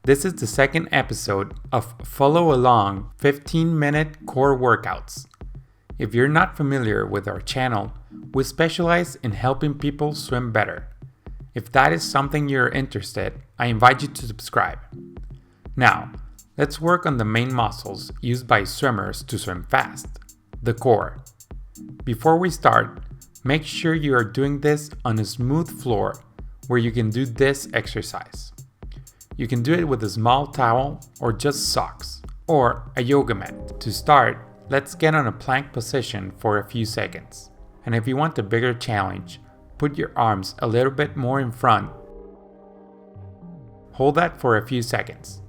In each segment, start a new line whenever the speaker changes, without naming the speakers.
This is the second episode of Follow Along 15-minute core workouts. If you're not familiar with our channel, we specialize in helping people swim better. If that is something you're interested, I invite you to subscribe. Now, let's work on the main muscles used by swimmers to swim fast, the core. Before we start, make sure you are doing this on a smooth floor where you can do this exercise. You can do it with a small towel or just socks, or a yoga mat. To start, let's get on a plank position for a few seconds. And if you want a bigger challenge, put your arms a little bit more in front. Hold that for a few seconds.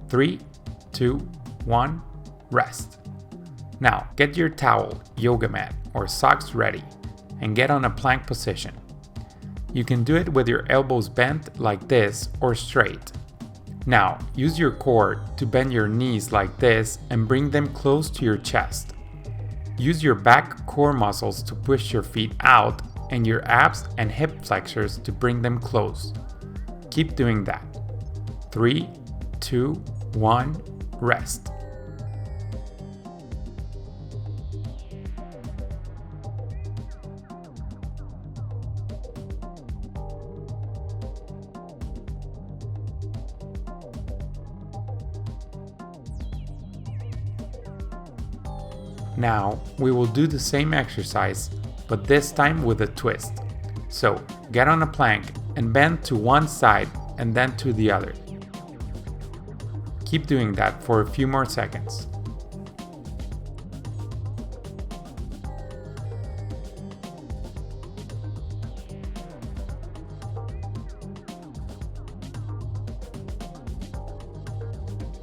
Three, two, one, rest. Now, get your towel, yoga mat, or socks ready and get on a plank position. You can do it with your elbows bent like this or straight. Now, use your core to bend your knees like this and bring them close to your chest. Use your back core muscles to push your feet out and your abs and hip flexors to bring them close. Keep doing that. 3, 2, 1, rest. Now, we will do the same exercise, but this time with a twist. So, get on a plank and bend to one side and then to the other. Keep doing that for a few more seconds.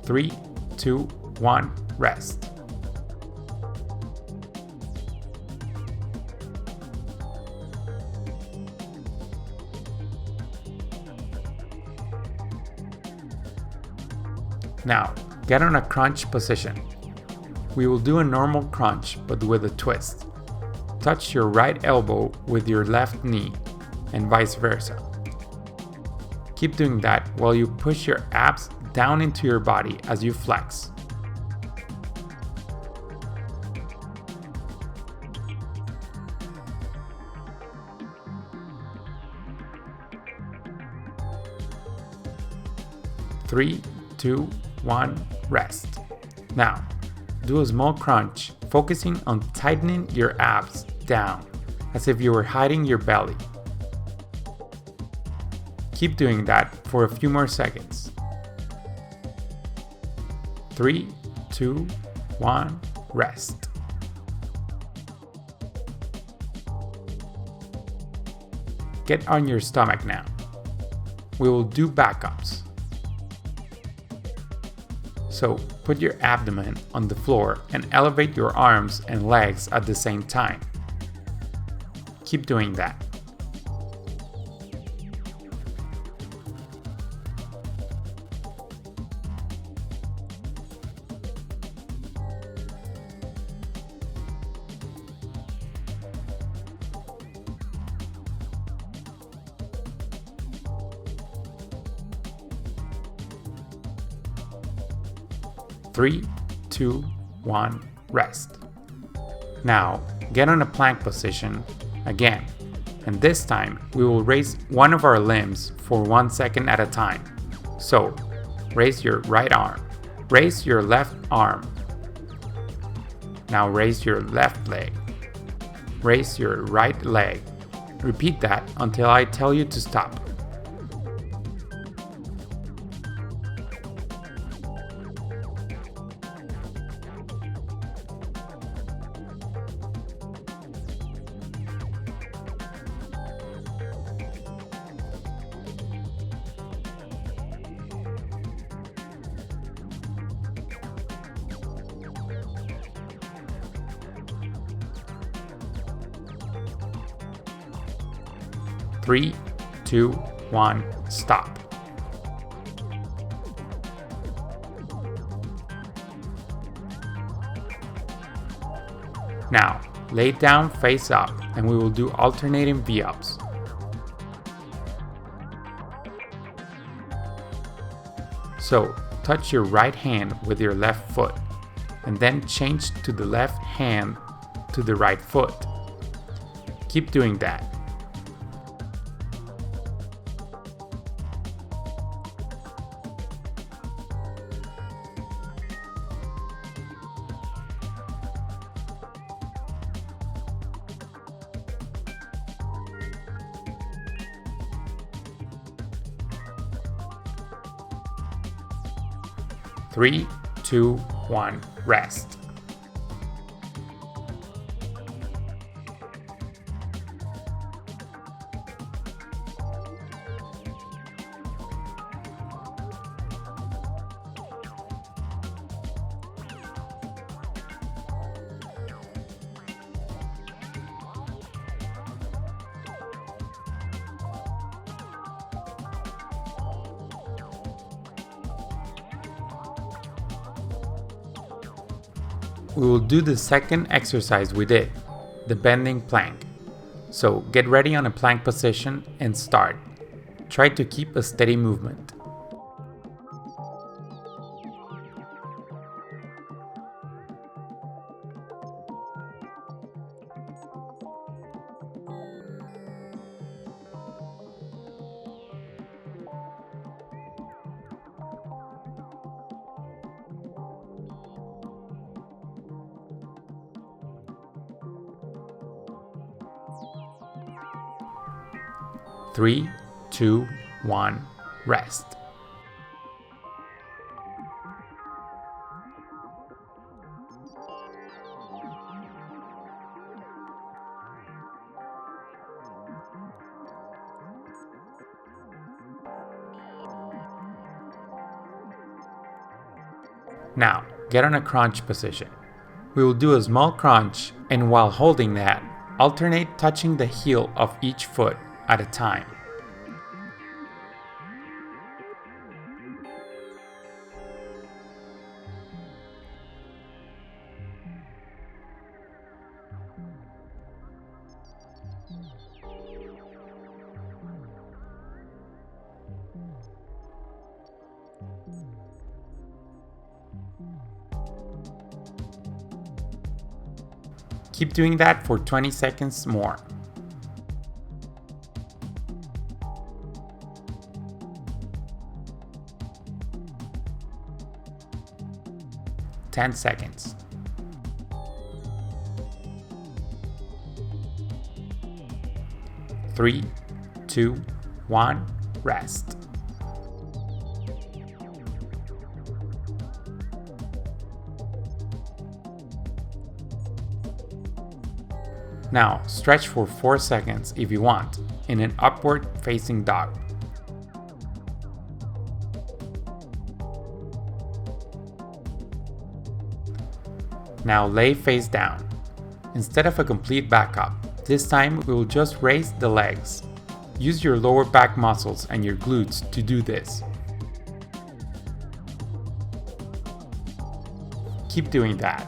Three, two, one, rest. Now, get on a crunch position. We will do a normal crunch, but with a twist. Touch your right elbow with your left knee, and vice versa. Keep doing that while you push your abs down into your body as you flex. Three, two, one, rest. Now, do a small crunch, focusing on tightening your abs down, as if you were hiding your belly. Keep doing that for a few more seconds. 3, 2, 1, rest. Get on your stomach now. We will do backups. So, put your abdomen on the floor and elevate your arms and legs at the same time. Keep doing that. Three, two, one, rest. Now, get on a plank position again, and this time we will raise one of our limbs for 1 second at a time. So, raise your right arm, raise your left arm. Now raise your left leg, raise your right leg. Repeat that until I tell you to stop. Three, two, one, stop. Now, Lay down face up and we will do alternating V-ups. So, touch your right hand with your left foot and then change to the left hand to the right foot. Keep doing that. Three, two, one, rest. We will do the second exercise we did, the bending plank. So get ready on a plank position and start. Try to keep a steady movement. Three, two, one, rest. Now, get on a crunch position. We will do a small crunch, and while holding that, alternate touching the heel of each foot at a time. Keep doing that for 20 seconds more. Ten seconds. Three, two, one, rest. Now, stretch for 4 seconds if you want, in an upward facing dog. Now lay face down. Instead of a complete back up, this time we will just raise the legs. Use your lower back muscles and your glutes to do this. Keep doing that.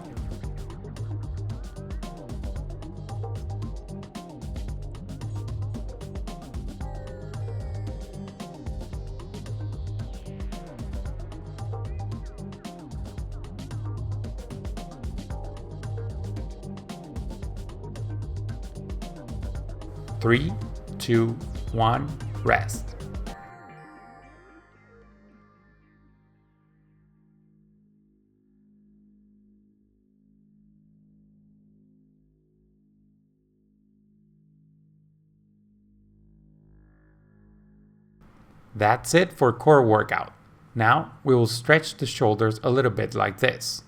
Three, two, one, rest. That's it for core workout. Now we will stretch the shoulders a little bit like this.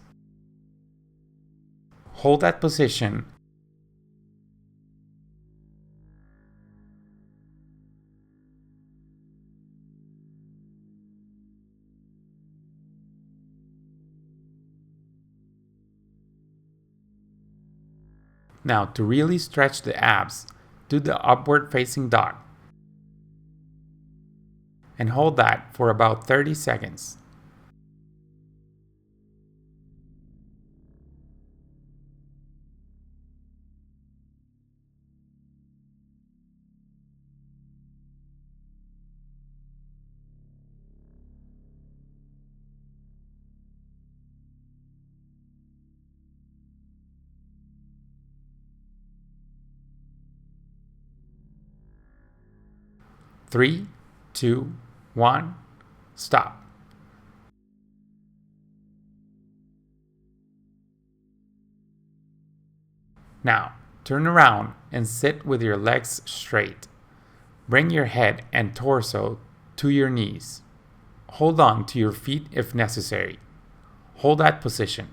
Hold that position . Now, to really stretch the abs, do the upward facing dog. And hold that for about 30 seconds. 3, 2, 1, stop. Now, turn around and sit with your legs straight. Bring your head and torso to your knees. Hold on to your feet if necessary. Hold that position.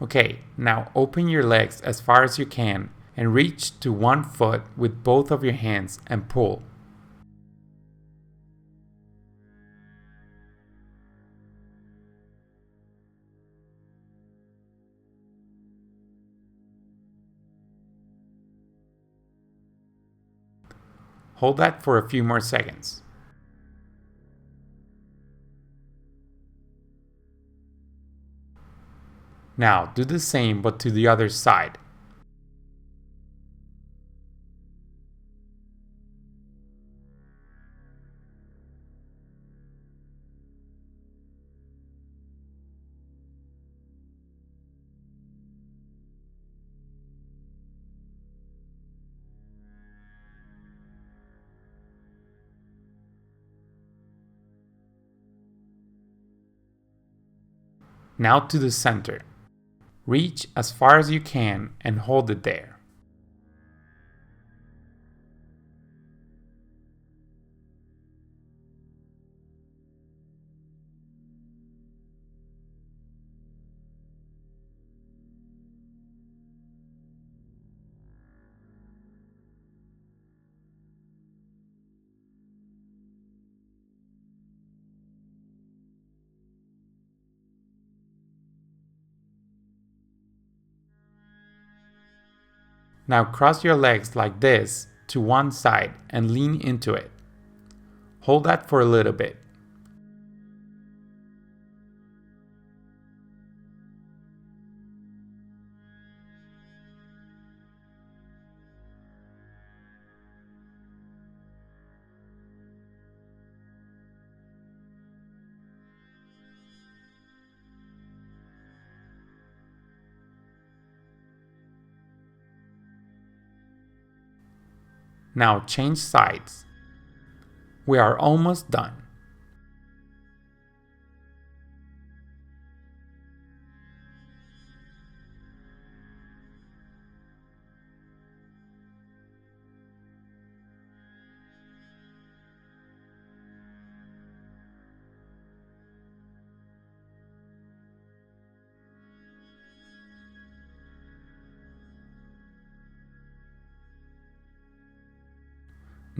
Okay, now open your legs as far as you can and reach to one foot with both of your hands and pull. Hold that for a few more seconds. Now do the same but to the other side. Now to the center. Reach as far as you can and hold it there. Now cross your legs like this to one side and lean into it. Hold that for a little bit. Now change sides. We are almost done.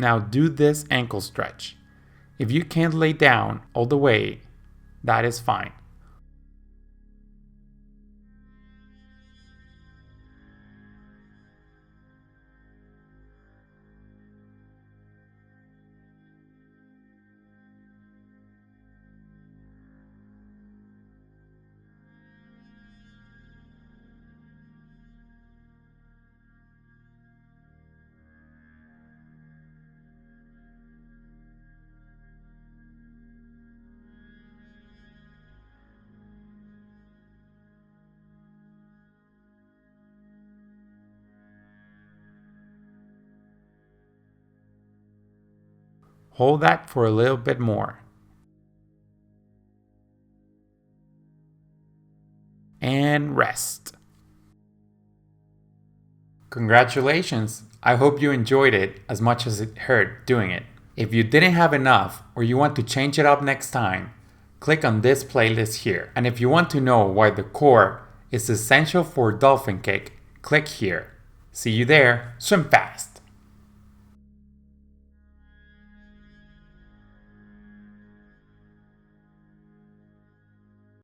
Now do this ankle stretch. If you can't lay down all the way, that is fine. Hold that for a little bit more. And rest. Congratulations! I hope you enjoyed it as much as it hurt doing it. If you didn't have enough or you want to change it up next time, click on this playlist here. And if you want to know why the core is essential for dolphin kick, click here. See you there. Swim fast!